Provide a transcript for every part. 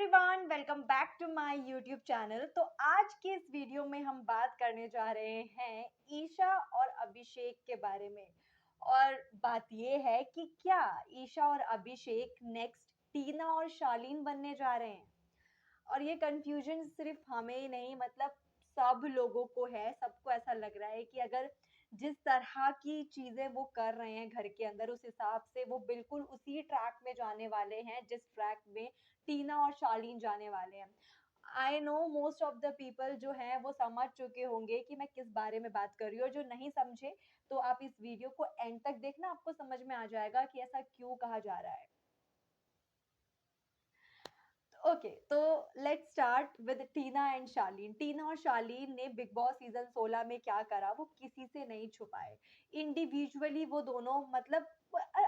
Everyone, welcome back to my YouTube channel. तो आज के इस वीडियो में हम बात करने जा रहे हैं ईशा और अभिषेक के बारे में। और बात ये है कि क्या ईशा और अभिषेक नेक्स्ट टीना और शालीन बनने जा रहे हैं। और ये कंफ्यूजन सिर्फ हमें ही नहीं, मतलब सब लोगों को है। सबको ऐसा लग रहा है कि अगर जिस तरह की चीजें वो कर रहे हैं घर के अंदर, उस हिसाब से वो बिल्कुल उसी ट्रैक में जाने वाले हैं जिस ट्रैक में टीना और शालीन जाने वाले हैं। I know most of the people जो हैं वो समझ चुके होंगे कि मैं किस बारे में बात कर रही हूँ। और जो नहीं समझे तो आप इस वीडियो को एंड तक देखना, आपको समझ में आ जाएगा कि ऐसा क्यों कहा जा रहा है। ओके, तो let's start with Tina and Shaleen. Tina और शालीन ने बिग बॉस सीजन 16 में क्या करा वो किसी से नहीं छुपाए। इंडिविजुअली वो दोनों मतलब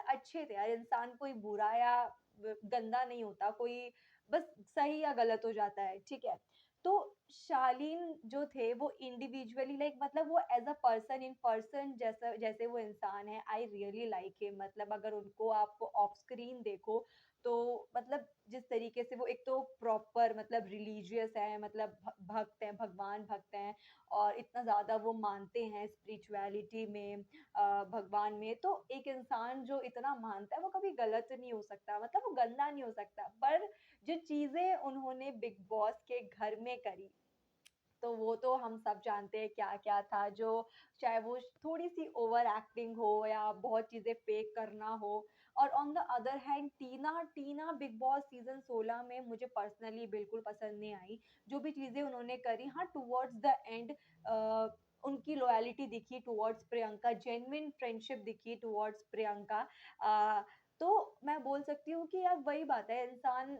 अच्छे थे यार। इंसान कोई बुरा या गंदा नहीं होता, कोई बस सही या गलत हो जाता है, ठीक है। तो शालीन जो थे वो इंडिविजुअली लाइक मतलब वो as a person in person जैसा जैसे वो इंसान है, आई रियली लाइक हिम। मतलब अगर उनको आप ऑफ स्क्रीन देखो तो मतलब जिस तरीके से वो एक तो प्रॉपर मतलब रिलीजियस है, मतलब भक्त हैं, भगवान भक्त हैं। और इतना ज़्यादा वो मानते हैं स्पिरिचुअलिटी में, भगवान में। तो एक इंसान जो इतना मानता है वो कभी गलत नहीं हो सकता, मतलब वो गंदा नहीं हो सकता। पर जो चीज़ें उन्होंने बिग बॉस के घर में करी, तो वो तो हम सब जानते हैं क्या क्या था। जो चाहे वो थोड़ी सी ओवर एक्टिंग हो या बहुत चीजें फेक करना हो। और on the other hand Tina Tina big boss season 16 में मुझे पर्सनली बिल्कुल पसंद नहीं आई। जो भी चीजें उन्होंने करी, हाँ टुवर्ड्स द एंड उनकी लॉयलिटी दिखी टुवर्ड्स प्रियंका, जेन्युइन फ्रेंडशिप दिखी टुवर्ड्स प्रियंका। अ, तो मैं बोल सकती हूँ कि यार वही बात है, इंसान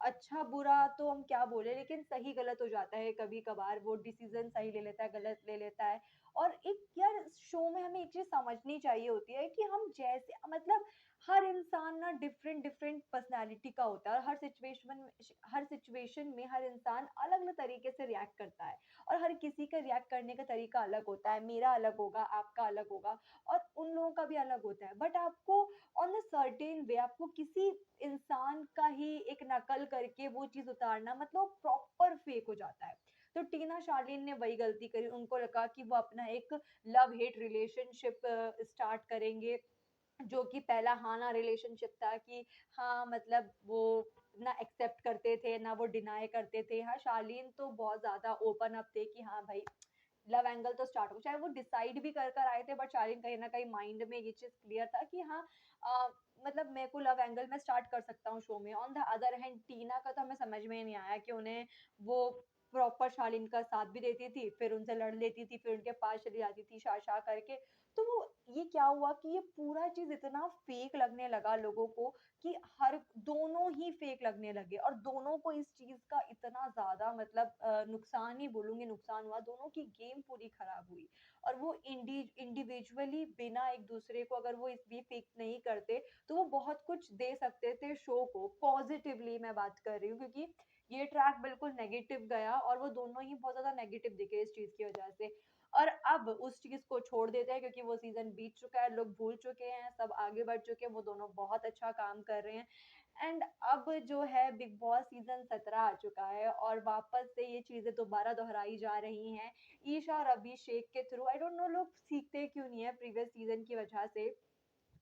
अच्छा बुरा तो हम क्या बोले, लेकिन सही गलत हो जाता है कभी कभार। वो डिसीजन सही ले लेता है, गलत ले लेता है। और एक यार शो में हमें एक चीज समझनी चाहिए होती है कि हम जैसे मतलब हर इंसान ना डिफरेंट डिफरेंट पर्सनालिटी का होता है। और हर सिचुएशन में हर इंसान अलग अलग तरीके से रिएक्ट करता है। और हर किसी का रिएक्ट करने का तरीका अलग होता है। मेरा अलग होगा, आपका अलग होगा, और उन लोगों का भी अलग होता है। बट आपको ऑन अ सर्टेन वे आपको किसी इंसान का ही एक नकल करके वो चीज उतारना, मतलब प्रॉपर फेक हो जाता है। तो टीना शालीन ने वही गलती करी। उनको लगा कि वो अपना एक लव हेट रिलेशनशिप स्टार्ट करेंगे, जो कि पहला हाँ ना रिलेशनशिप था कि हाँ मतलब वो ना एक्सेप्ट करते थे ना वो डिनाई करते थे। हाँ शालीन तो बहुत ज्यादा ओपन अप थे कि हाँ भाई लव एंगल तो स्टार्ट हो, चाहे वो डिसाइड भी कर आए थे। बट शालीन कहीं ना कहीं माइंड में ये चीज क्लियर था कि हाँ मतलब मेरे को लव एंगल में स्टार्ट कर सकता हूँ शो में। ऑन द अदर हैंड टीना का तो हमें समझ में ही नहीं आया कि उन्हें वो प्रॉपर शालीन का साथ भी देती थी, फिर उनसे लड़ लेती थी, फिर उनके पास चली जाती थी शा शा करके। तो वो ये क्या हुआ कि ये पूरा चीज इतना फेक लगने लगा लोगों को कि हर दोनों ही फेक लगने लगे। और दोनों को इस चीज का इतना ज्यादा मतलब नुकसान ही बोलूंगी, नुकसान हुआ। दोनों की गेम पूरी खराब हुई। और वो इंडिविजुअली बिना एक दूसरे को अगर वो इसलिए फिक्स नहीं करते तो वो बहुत कुछ दे सकते थे शो को। पॉजिटिवली मैं बात कर रही हूँ, क्योंकि ये ट्रैक बिल्कुल नेगेटिव गया और वो दोनों ही बहुत ज्यादा नेगेटिव दिखे इस चीज की वजह से। और अब उस चीज को छोड़ देते हैं क्योंकि वो सीजन बीत चुका है, लोग भूल चुके हैं, सब आगे बढ़ चुके हैं। वो दोनों बहुत अच्छा काम कर रहे हैं। एंड अब जो है बिग बॉस सीजन 17 आ चुका है और वापस से ये चीजें दोबारा दोहराई जा रही हैं ईशा और अभिषेक के थ्रू। आई डोंट नो लोग सीखते क्यों नहीं है प्रीवियस सीजन की वजह से,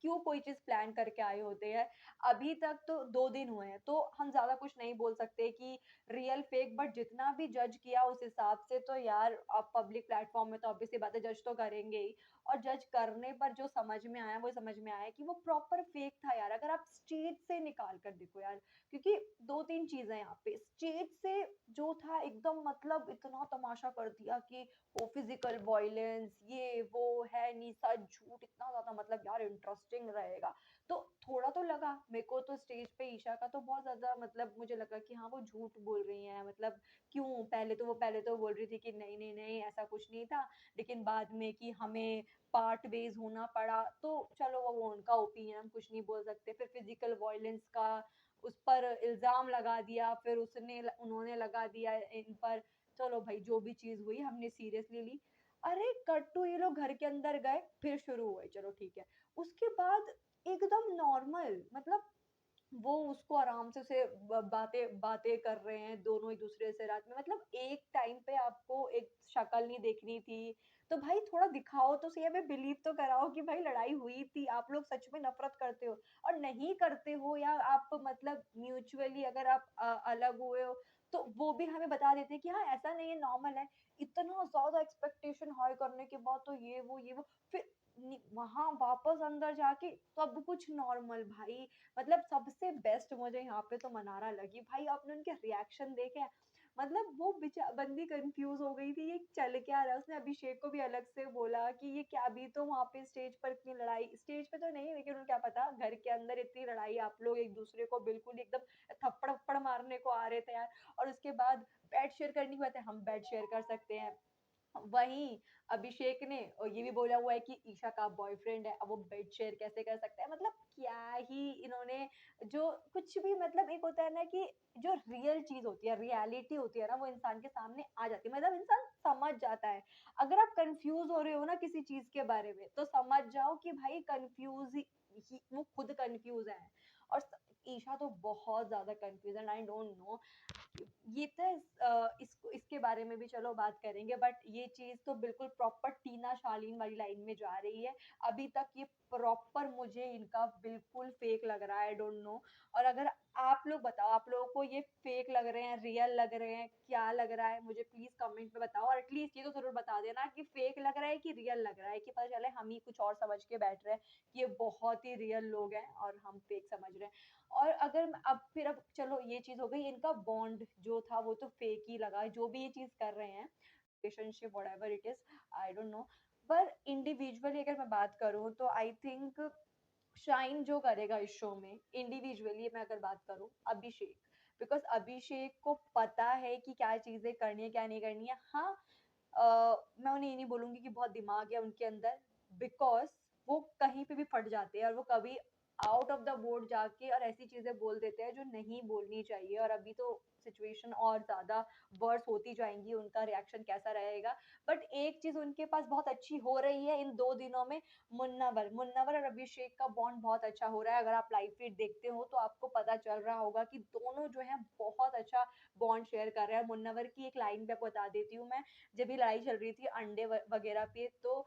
क्यों कोई चीज प्लान करके आए होते हैं। अभी तक तो 2 दिन हुए हैं, तो हम ज्यादा कुछ नहीं बोल सकते कि रियल फेक। बट जितना भी जज किया उस हिसाब से तो यार अब पब्लिक प्लेटफॉर्म में तो ऑब्वियसली बातें जज तो करेंगे ही। और जज करने पर जो समझ में आया वो समझ में आया कि वो प्रॉपर फेक था यार। अगर आप स्टेज से निकाल कर देखो यार, क्योंकि 2-3 चीजें यहाँ पे स्टेज से जो था एकदम मतलब इतना तमाशा कर दिया कि वो फिजिकल वायलेंस ये वो है नहीं, सच झूठ इतना ज्यादा, मतलब यार इंटरेस्टिंग रहेगा। तो थोड़ा तो लगा मेरे को तो स्टेज पे ईशा का तो बहुत ज्यादा मतलब मुझे लगा कि हाँ वो झूठ बोल रही हैं। मतलब क्यों, पहले तो बोल रही थी कि नहीं नहीं नहीं ऐसा कुछ नहीं था, लेकिन बाद में कि हमें पार्ट बेस होना पड़ा। तो चलो वो उनका ओपिनियन, हम कुछ नहीं बोल सकते। फिर फिजिकल वायलेंस का उस पर इल्जाम लगा दिया, फिर उसने उन्होंने लगा दिया इन पर। चलो भाई जो भी चीज हुई हमने सीरियसली ली। अरे कट टू ये लोग घर के अंदर गए, फिर शुरू हुए, चलो ठीक है। उसके बाद एकदम नॉर्मल, मतलब वो उसको आराम से उसे बातें बातें कर रहे हैं दोनों एक दूसरे से रात में, मतलब एक टाइम पे आपको एक शक्ल नहीं देखनी थी, तो भाई थोड़ा दिखाओ तो सही, हमें बिलीव तो कराओ कि भाई लड़ाई हुई थी, आप लोग सच में नफरत करते हो। और नहीं करते हो या आप मतलब म्यूचुअली अगर आप अलग हुए हो, तो वो भी हमें बता देते हैं कि हाँ ऐसा नहीं है, नॉर्मल है। इतना ज्यादा एक्सपेक्टेशन हाई करने के बाद तो ये वो फिर वहां वापस अंदर जाके सब कुछ नॉर्मल भाई। मतलब सबसे बेस्ट मुझे यहाँ पे तो मनारा लगी भाई, आपने उनके रिएक्शन देखे हैं? मतलब वो बंदी कंफ्यूज हो गई थी, ये चल क्या रहा है। उसने अभिषेक को भी अलग से बोला कि ये क्या, अभी तो वहां पे स्टेज पर इतनी लड़ाई, स्टेज पे तो नहीं लेकिन उन्हें क्या पता घर के अंदर इतनी लड़ाई, आप लोग एक दूसरे को बिल्कुल एकदम थप्पड़ थप्पड़ मारने को आ रहे थे यार। और उसके बाद बेड शेयर करने की बात है, हम बेड शेयर कर सकते हैं। वहीं अभिषेक ने ये भी बोला हुआ है कि ईशा का बॉयफ्रेंड है, अब वो बेड शेयर कैसे कर सकता है? मतलब क्या ही इन्होंने जो कुछ भी, मतलब एक होता है ना कि जो रियल चीज होती है, रियलिटी होती है ना, वो इंसान के सामने आ जाती है, मतलब इंसान समझ जाता है। अगर आप कंफ्यूज हो रहे हो ना किसी चीज के बारे में, तो समझ जाओ कि भाई कंफ्यूज ही वो खुद कंफ्यूज है। और ईशा तो बहुत ज्यादा कंफ्यूज है, आई डोंट नो। ये तो इसको इसके बारे में भी चलो बात करेंगे, बट ये चीज तो बिल्कुल प्रॉपर टीना शालीन वाली लाइन में जा रही है। अभी तक ये प्रॉपर मुझे इनका बिल्कुल फेक लग रहा है, आई डोंट नो। और अगर आप लोग बताओ, आप लोगों को ये फेक लग रहे हैं, रियल लग रहे हैं, क्या लग रहा है, मुझे प्लीज कमेंट में बताओ। और एटलीस्ट ये तो जरूर बता देना कि फेक लग रहा है कि रियल लग रहा है, कि पता चले हम ही कुछ और समझ के बैठ रहे हैं कि ये बहुत ही रियल लोग हैं और हम फेक समझ रहे हैं। और अगर अब फिर, अब चलो ये चीज हो गई, इनका बॉन्ड जो था वो तो फेक ही लगा, जो भी ये चीज कर रहे हैं, relationship whatever it is, I don't know. पर इंडिविजुअली अगर मैं बात करूं तो आई थिंक शाइन जो करेगा इस शो में, इंडिविजुअली मैं अगर बात करूं, अभिषेक। बिकॉज अभिषेक को पता है कि क्या चीजें करनी है क्या नहीं करनी है। हाँ, मैं उन्हें ये नहीं बोलूंगी कि बहुत दिमाग है उनके अंदर, बिकॉज वो कहीं पे भी फट जाते हैं और वो कभी आउट ऑफ द बोर्ड जाके और ऐसी चीजें बोल देते हैं जो नहीं बोलनी चाहिए। और अभी तो सिचुएशन और ज्यादा वर्स होती जाएंगी, उनका रिएक्शन कैसा रहेगा। बट एक चीज उनके पास बहुत अच्छी हो रही है इन 2 दिनों में, मुन्नावर मुन्नावर और अभिषेक का बॉन्ड बहुत अच्छा हो रहा है। अगर आप लाइव फीड देखते हो तो आपको पता चल रहा होगा कि दोनों जो है बहुत अच्छा बॉन्ड शेयर कर रहे हैं। मुन्नावर की एक लाइन पे आपको बता देती हूँ मैं, जब भी लड़ाई चल रही थी अंडे वगैरह पे, तो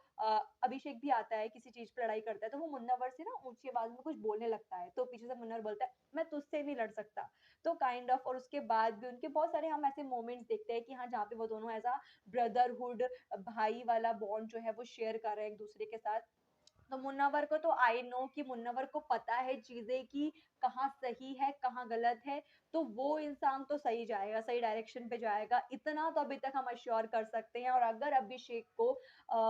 अभिषेक भी आता है किसी चीज पे लड़ाई करता है, तो वो मुन्नावर से ना ऊंची आवाज में कुछ बोलने लगता है, तो पीछे से मुन्नावर बोलता है मैं तुझसे नहीं लड़ सकता। तो काइंड ऑफ, और उसके बाद भी उनके बहुत सारे हम ऐसे मोमेंट्स देखते हैं कि हाँ जहाँ पे वो दोनों ऐसा ब्रदरहुड, भाई वाला बॉन्ड जो है वो शेयर कर रहे हैं एक दूसरे के साथ। तो मुन्नावर को तो आई नो कि मुन्नावर को पता है चीजें कि कहाँ सही है कहाँ गलत है, तो वो इंसान तो सही जाएगा, सही डायरेक्शन पे जाएगा, इतना तो अभी तक हम अश्योर कर सकते हैं। और अगर अभिषेक को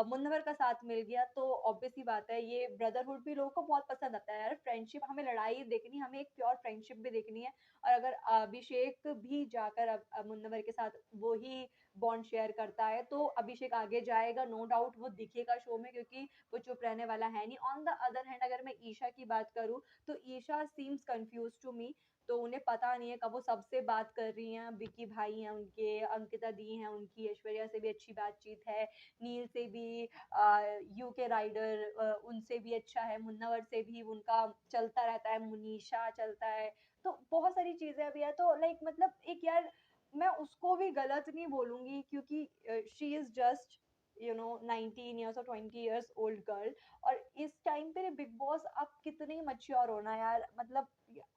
मुन्नावर का साथ मिल गया तो ऑब्वियस ही बात है, ये ब्रदरहुड भी लोगों को बहुत पसंद आता है यार। फ्रेंडशिप, हमें लड़ाई देखनी, हमें एक प्योर फ्रेंडशिप भी देखनी है। और अगर अभिषेक भी जाकर मुन्नावर के साथ वो ही बॉन्ड शेयर करता है तो अभिषेक आगे जाएगा, नो डाउट वो दिखेगा शो में, क्योंकि वो चुप रहने वाला है नहीं। ऑन द अदर हैंड अगर मैं ईशा की बात करूँ, तो Isha seems confuse to me. तो उन्हें पता नहीं है कब वो सबसे बात कर रही हैं, विकी भाई हैं उनके, अंकिता दी हैं उनकी, ऐश्वर्या से भी अच्छी बातचीत है, नील से भी, यूके राइडर उनसे भी अच्छा है, मुन्नावर से भी उनका चलता रहता है, मुनीषा चलता है। तो बहुत सारी चीजें अभी है, तो लाइक मतलब एक यार, मैं उसको भी गलत नहीं बोलूंगी क्योंकि शी इज जस्ट 19 ईयर्स और 20 ईयर्स ओल्ड गर्ल। और इस टाइम पे बिग बॉस, आप कितने मच्योर होना यार, मतलब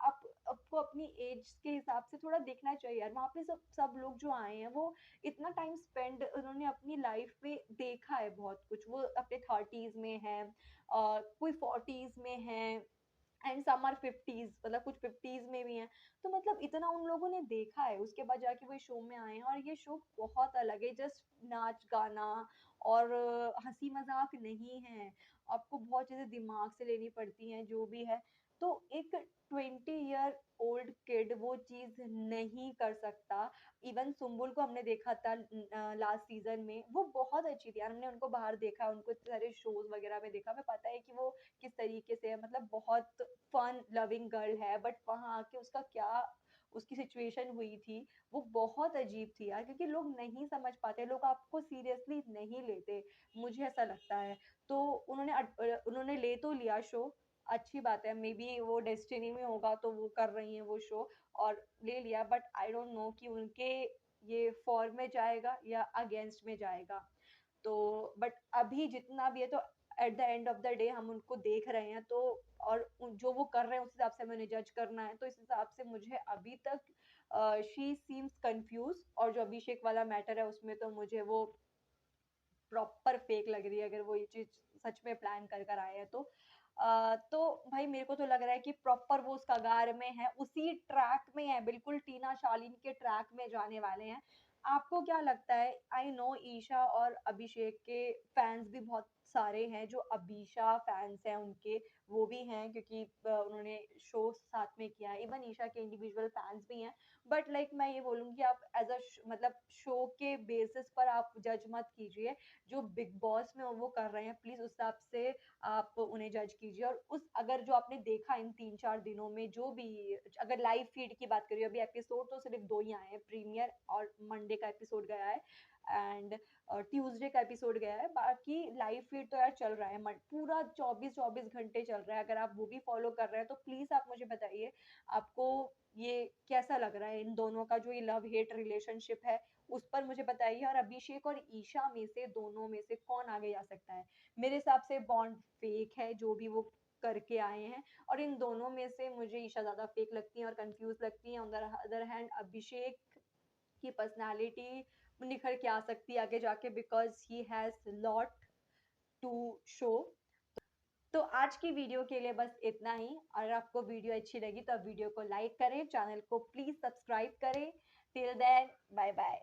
आप आपको अपनी एज के हिसाब से थोड़ा देखना चाहिए यार। वहाँ पे सब सब लोग जो आए हैं वो इतना टाइम स्पेंड उन्होंने अपनी लाइफ में देखा है, बहुत कुछ वो अपने 30s में है, कोई 40s में है, एंड सम आर 50s, मतलब कुछ 50s में भी हैं। तो मतलब इतना उन लोगों ने देखा है, उसके बाद जाके वो शो में आए हैं। और ये शो बहुत अलग है, जस्ट नाच गाना और हंसी मजाक नहीं है, आपको बहुत चीजें दिमाग से लेनी पड़ती हैं जो भी है। तो एक 20 ईयर ओल्ड किड वो चीज नहीं कर सकता। इवन सुम्बुल को हमने देखा था लास्ट सीजन में, वो बहुत अच्छी थी यार, हमने उनको बाहर देखा, उनको इतने सारे शोज वगैरह में देखा, हमें पता है कि वो किस तरीके से है, मतलब बहुत फन लविंग गर्ल है। बट वहां आके उसका क्या, उसकी सिचुएशन हुई थी, वो बहुत अजीब थी यार, क्योंकि लोग नहीं समझ पाते, लोग आपको सीरियसली नहीं लेते, मुझे ऐसा लगता है। तो उन्होंने उन्होंने ले तो लिया शो, अच्छी बात है, मे बी वो डेस्टिनी में होगा तो वो कर रही हैं वो शो और ले लिया, बट आई डोंट नो कि उनके ये फॉर में जाएगा या अगेंस्ट में जाएगा। तो बट अभी जितना भी है तो at the end of the day हम उनको देख रहे हैं, तो और जो वो कर रहे हैं उस हिसाब से हमें उन्हें जज करना है, तो इस हिसाब से मुझे अभी तक शी सीम्स कंफ्यूज, और जो अभिषेक वाला मैटर है उसमें तो मुझे वो प्रॉपर फेक लग रही है, अगर वो ये चीज सच में प्लान कर कर आए हैं तो। तो भाई मेरे को तो लग रहा है कि प्रॉपर वो उस कगार में है, उसी ट्रैक में है, बिल्कुल टीना शालीन के ट्रैक में जाने वाले हैं। आपको क्या लगता है? आई नो ईशा और अभिषेक के फैंस भी बहुत सारे हैं, जो अभीशा फैंस हैं उनके, वो भी हैं क्योंकि उन्होंने शो साथ में किया है। इवन ईशा के इंडिविजुअल फैंस भी हैं, बट लाइक मैं ये बोलूँगी आप एज अ मतलब शो के बेसिस पर आप जज मत कीजिए। जो बिग बॉस में वो कर रहे हैं प्लीज उस हिसाब से आप उन्हें जज कीजिए। और उस अगर जो आपने देखा इन 3-4 दिनों में जो भी, अगर लाइव फीड की बात करिए, अभी एपिसोड तो सिर्फ 2 ही आए हैं, प्रीमियर और मंडे का एपिसोड गया है एंड ट्यूसडे का एपिसोड गया है। बाकी लाइव फीड तो यार चल रहा है, पूरा 24-24 घंटे चल रहा है। अगर आप वो भी फॉलो कर रहे हैं तो प्लीज आप मुझे बताइए आपको ये कैसा लग रहा है, इन दोनों का जो ये लव हेट रिलेशनशिप है उस पर मुझे बताइए। और अभिषेक और ईशा में से, दोनों में से कौन आगे जा सकता है? मेरे हिसाब से बॉन्ड फेक है जो भी वो करके आए हैं, और इन दोनों में से मुझे ईशा ज्यादा फेक लगती है और कंफ्यूज लगती है। On the other hand Abhishek की पर्सनालिटी निखर के आ सकती है आगे जाके, because he has lot to show. तो आज की वीडियो के लिए बस इतना ही। अगर आपको वीडियो अच्छी लगी तो आप वीडियो को लाइक करें, चैनल को प्लीज सब्सक्राइब करें। Till then bye bye.